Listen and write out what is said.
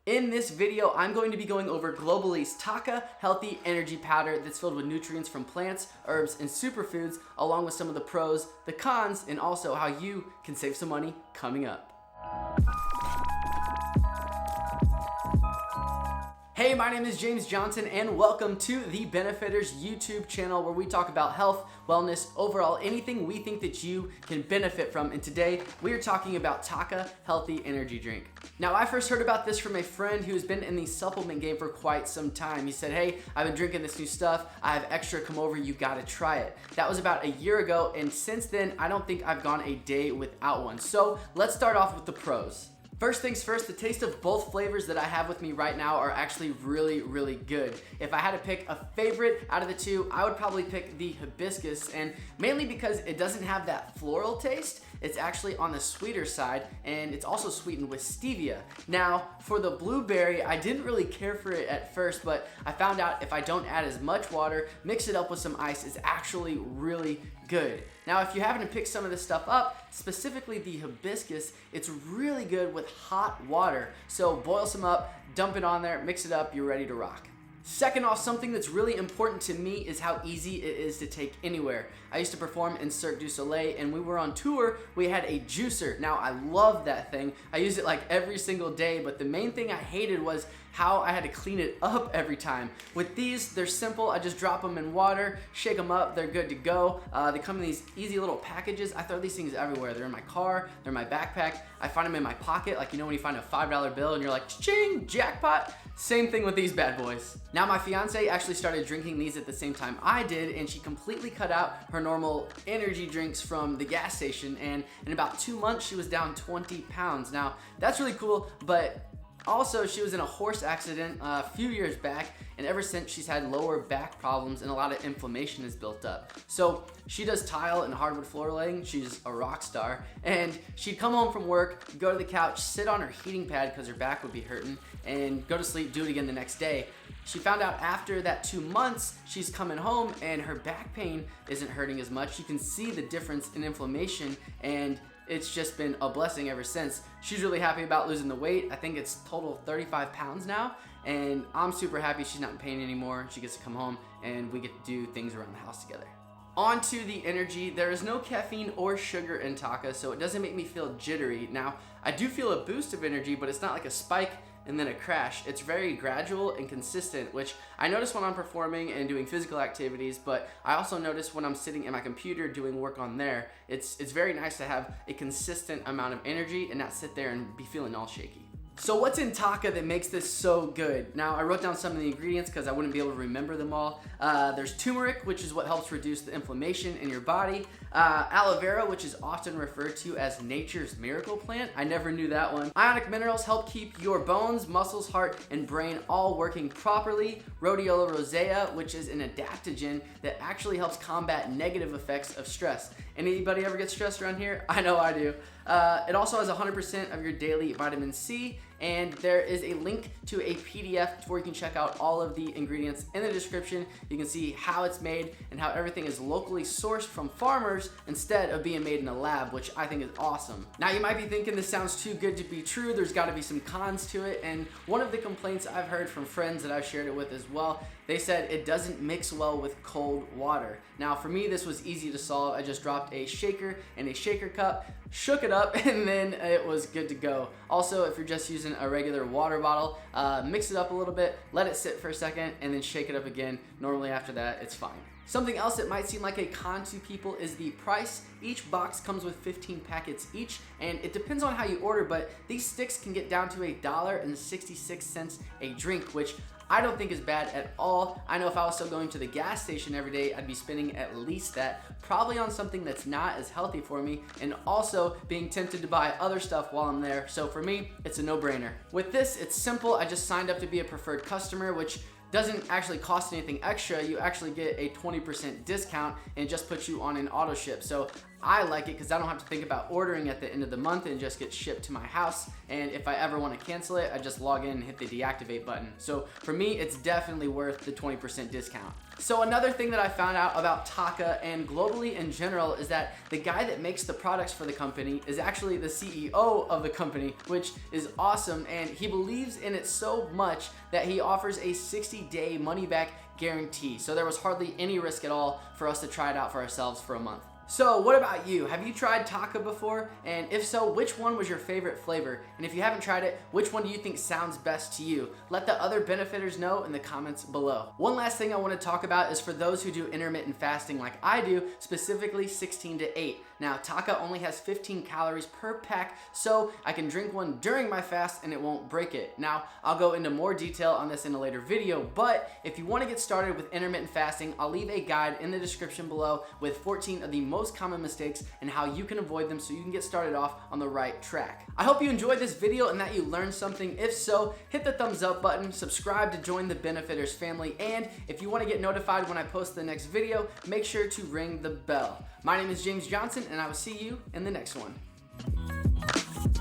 In this video, I'm going to be going over Globallee's TAKA Healthy Energy Powder that's filled with nutrients from plants, herbs, and superfoods, along with some of the pros, the cons, and also how you can save some money coming up. Hey, my name is James Johnson and welcome to the Benefitters YouTube channel where we talk about health, wellness, overall anything we think that you can benefit from. And today we are talking about TAKA Healthy Energy Drink. Now, I first heard about this from a friend who's been in the supplement game for quite some time. He said, hey, I've been drinking this new stuff. I have extra, come over, you gotta try it. That was about a year ago, and since then, I don't think I've gone a day without one. So let's start off with the pros. First things first, the taste of both flavors that I have with me right now are actually really good. If I had to pick a favorite out of the two, I would probably pick the hibiscus, and mainly because it doesn't have that floral taste. It's actually on the sweeter side, and it's also sweetened with stevia. Now, for the blueberry, I didn't really care for it at first, but I found out if I don't add as much water, mix it up with some ice, it's actually really good. Now, if you happen to pick some of this stuff up, specifically the hibiscus, it's really good with hot water. So boil some up, dump it on there, mix it up, you're ready to rock. Second off, something that's really important to me is how easy it is to take anywhere. I used to perform in Cirque du Soleil, and we were on tour, we had a juicer. Now, I love that thing. I use it like every single day, but the main thing I hated was how I had to clean it up every time. With these, they're simple. I just drop them in water, shake them up, they're good to go. They come in these easy little packages. I throw these things everywhere. They're in my car, they're in my backpack. I find them in my pocket, like you know when you find a $5 bill and you're like, ching, jackpot? Same thing with these bad boys. Now, my fiance actually started drinking these at the same time I did, and she completely cut out her normal energy drinks from the gas station, and in about 2 months, she was down 20 pounds. Now, that's really cool, but also, she was in a horse accident a few years back, and ever since she's had lower back problems and a lot of inflammation has built up. So she does tile and hardwood floor laying. She's a rock star, and she'd come home from work, go to the couch, sit on her heating pad because her back would be hurting, and go to sleep, do it again the next day. She found out after that 2 months, she's coming home and her back pain isn't hurting as much. You can see the difference in inflammation, and it's just been a blessing ever since. She's really happy about losing the weight. I think it's total 35 pounds now, and I'm super happy she's not in pain anymore. She gets to come home and we get to do things around the house together. On to the energy. There is no caffeine or sugar in TAKA, so it doesn't make me feel jittery. Now, I do feel a boost of energy, but it's not like a spike and then a crash. It's very gradual and consistent, which I notice when I'm performing and doing physical activities, but I also notice when I'm sitting at my computer doing work on there. It's very nice to have a consistent amount of energy and not sit there and be feeling all shaky. So what's in TAKA that makes this so good? Now, I wrote down some of the ingredients because I wouldn't be able to remember them all. There's turmeric, which is what helps reduce the inflammation in your body. Aloe vera, which is often referred to as nature's miracle plant. I never knew that one. Ionic minerals help keep your bones, muscles, heart, and brain all working properly. Rhodiola rosea, which is an adaptogen that actually helps combat negative effects of stress. Anybody ever get stressed around here? I know I do. It also has 100% of your daily vitamin C, and there is a link to a PDF where you can check out all of the ingredients in the description. You can see how it's made and how everything is locally sourced from farmers instead of being made in a lab, which I think is awesome. Now, you might be thinking this sounds too good to be true. There's got to be some cons to it, and one of the complaints I've heard from friends that I've shared it with as well, they said it doesn't mix well with cold water. Now, for me, this was easy to solve. I just dropped a shaker and a shaker cup, shook it up, and then it was good to go. Also, if you're just using a regular water bottle, mix it up a little bit, let it sit for a second, and then shake it up again. Normally after that, it's fine. Something else that might seem like a con to people is the price. Each box comes with 15 packets each, and it depends on how you order, but these sticks can get down to $1.66 a drink, which I don't think is bad at all. I know if I was still going to the gas station every day, I'd be spending at least that, probably on something that's not as healthy for me, and also being tempted to buy other stuff while I'm there. So for me, it's a no-brainer. With this, it's simple. I just signed up to be a preferred customer, which doesn't actually cost anything extra. You actually get a 20% discount and it just puts you on an auto ship. So I like it because I don't have to think about ordering at the end of the month and just get shipped to my house. And if I ever want to cancel it, I just log in and hit the deactivate button. So for me, it's definitely worth the 20% discount. So another thing that I found out about Taka and Globallee in general is that the guy that makes the products for the company is actually the CEO of the company, which is awesome, and he believes in it so much that he offers a 60-day money-back guarantee. So there was hardly any risk at all for us to try it out for ourselves for a month. So what about you? Have you tried Taka before? And if so, which one was your favorite flavor? And if you haven't tried it, which one do you think sounds best to you? Let the other benefiters know in the comments below. One last thing I want to talk about is for those who do intermittent fasting like I do, specifically 16 to 8. Now, Taka only has 15 calories per pack, so I can drink one during my fast and it won't break it. Now, I'll go into more detail on this in a later video, but if you want to get started with intermittent fasting, I'll leave a guide in the description below with 14 of the most common mistakes and how you can avoid them so you can get started off on the right track. I hope you enjoyed this video and that you learned something. If so, hit the thumbs up button, subscribe to join the Benefiters family, and if you want to get notified when I post the next video, make sure to ring the bell. My name is James Johnson, and I will see you in the next one.